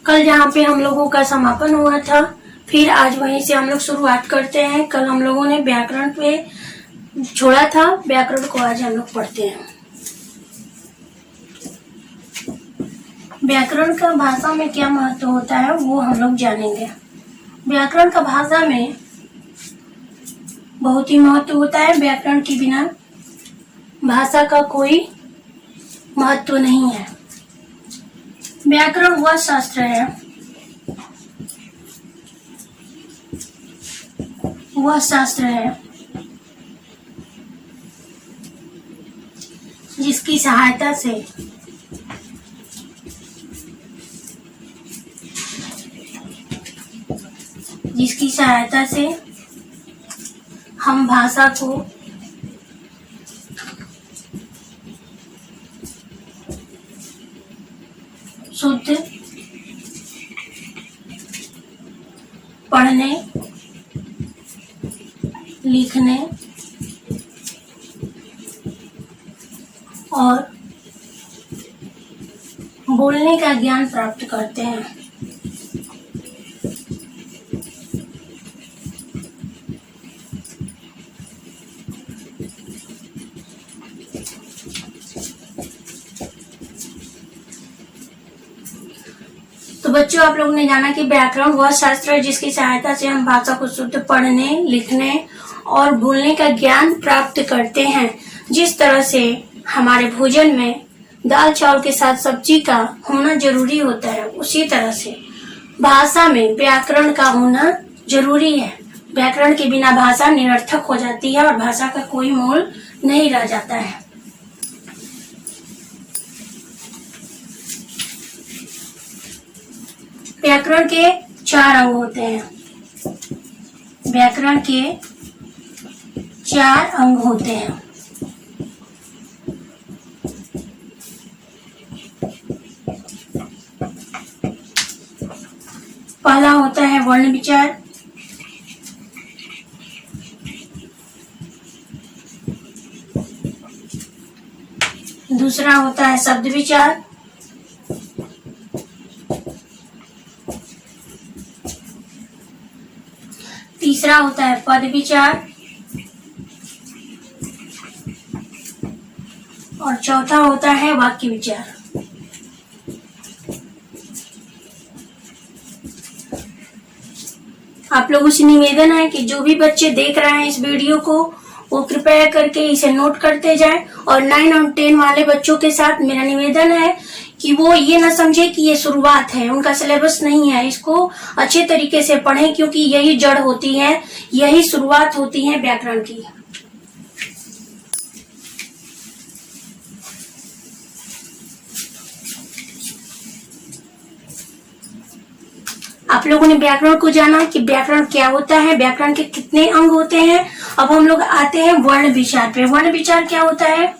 कल जहाँ पे हम लोगों का समापन हुआ था, फिर आज वहीं से हम लोग शुरुआत करते हैं। कल हम लोगों ने व्याकरण पे छोड़ा था, व्याकरण को आज हम लोग पढ़ते हैं। व्याकरण का भाषा में क्या महत्व होता है वो हम लोग जानेंगे। व्याकरण का भाषा में बहुत ही महत्व होता है। व्याकरण के बिना भाषा का कोई महत्व नहीं है। व्याकरण वह शास्त्र है जिसकी सहायता से हम भाषा को शुद्ध पढ़ने, लिखने और बोलने का ज्ञान प्राप्त करते हैं। तो बच्चों, आप लोगों ने जाना कि व्याकरण वह शास्त्र है जिसकी सहायता से हम भाषा को शुद्ध पढ़ने, लिखने और बोलने का ज्ञान प्राप्त करते हैं। जिस तरह से हमारे भोजन में दाल चावल के साथ सब्जी का होना जरूरी होता है, उसी तरह से भाषा में व्याकरण का होना जरूरी है। व्याकरण के बिना भाषा निरर्थक हो जाती है और भाषा का कोई मोल नहीं रह जाता है। व्याकरण के 4 अंग होते हैं। व्याकरण के 4 अंग होते हैं। पहला होता है वर्ण विचार, दूसरा होता है शब्द विचार, तीसरा होता है पद विचार और चौथा होता है वाक्य विचार। आप लोगों से निवेदन है कि जो भी बच्चे देख रहे हैं इस वीडियो को, वो कृपया करके इसे नोट करते जाएं और 9 और 10 वाले बच्चों के साथ मेरा निवेदन है कि वो ये ना समझे कि ये शुरुआत है, उनका सिलेबस नहीं है। इसको अच्छे तरीके से पढ़ें क्योंकि यही जड़ होती है, यही शुरुआत होती है व्याकरण की। आप लोगों ने व्याकरण को जाना कि व्याकरण क्या होता है, व्याकरण के कितने अंग होते हैं। अब हम लोग आते हैं वर्ण विचार पे। वर्ण विचार क्या होता है?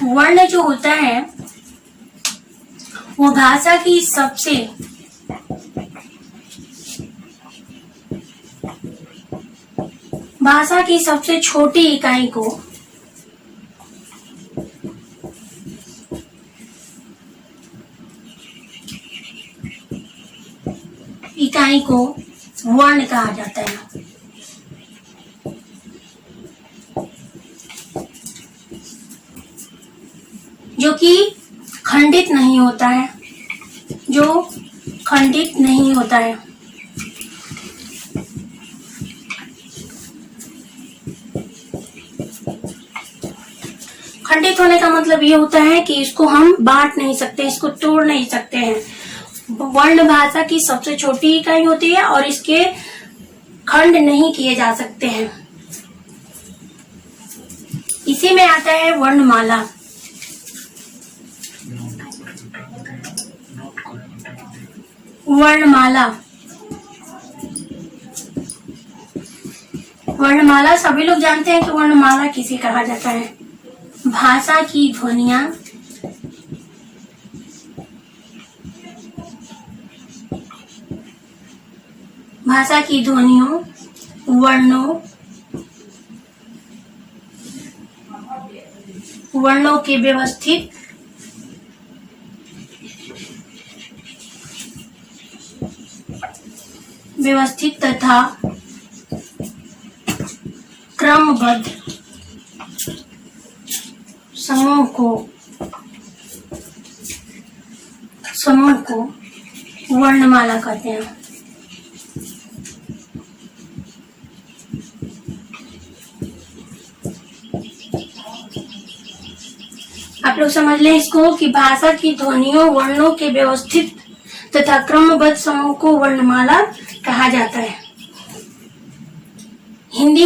वर्ण जो होता है वो भाषा की सबसे छोटी इकाई को वर्ण कहा जाता है। जो कि खंडित नहीं होता है, खंडित होने का मतलब ये होता है कि इसको हम बांट नहीं सकते, इसको तोड़ नहीं सकते हैं। वर्ण भाषा की सबसे छोटी इकाई होती है और इसके खंड नहीं किए जा सकते हैं। इसी में आता है वर्णमाला। वर्णमाला सभी लोग जानते हैं कि वर्णमाला किसे कहा जाता है। भाषा की ध्वनियां भाषा की ध्वनियों, वर्णों वर्णों के व्यवस्थित तथा क्रमबद्ध समूह को वर्णमाला कहते हैं। आप लोग समझ लें इसको कि भाषा की ध्वनियों वर्णों के व्यवस्थित तथा क्रमबद्ध समूह को वर्णमाला कहा जाता है। हिंदी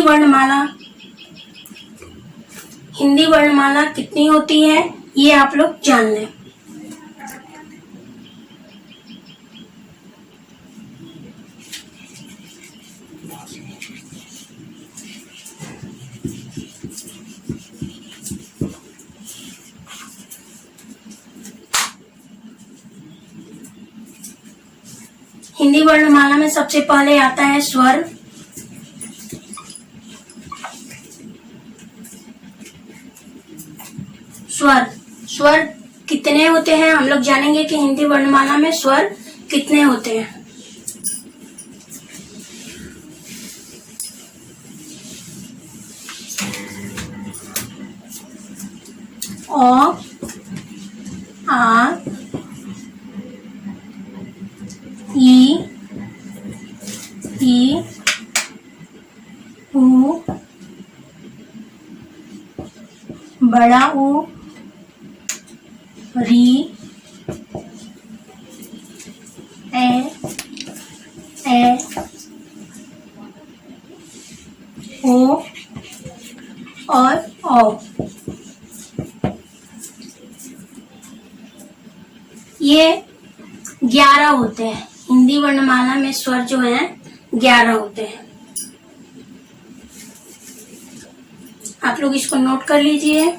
वर्णमाला कितनी होती है ये आप लोग जान लें। हिंदी वर्णमाला में सबसे पहले आता है स्वर। स्वर कितने होते हैं हम लोग जानेंगे कि हिंदी वर्णमाला में स्वर कितने होते हैं। अ, आ, ई, उ, बड़ा ऊ, री, ए, ओ और औ। ये 11 होते हैं। हिंदी वर्णमाला में स्वर जो हैं 11 होते हैं। आप लोग इसको नोट कर लीजिए।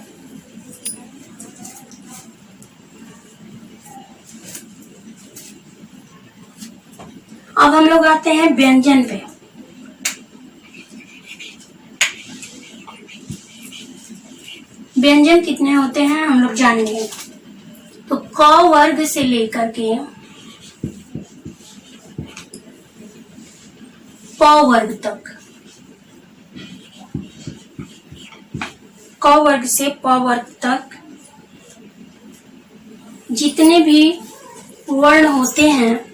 अब हम लोग आते हैं व्यंजन पे। व्यंजन कितने होते हैं हम लोग जानेंगे। तो क वर्ग से लेकर के प वर्ग तक, क वर्ग से प वर्ग तक जितने भी वर्ण होते हैं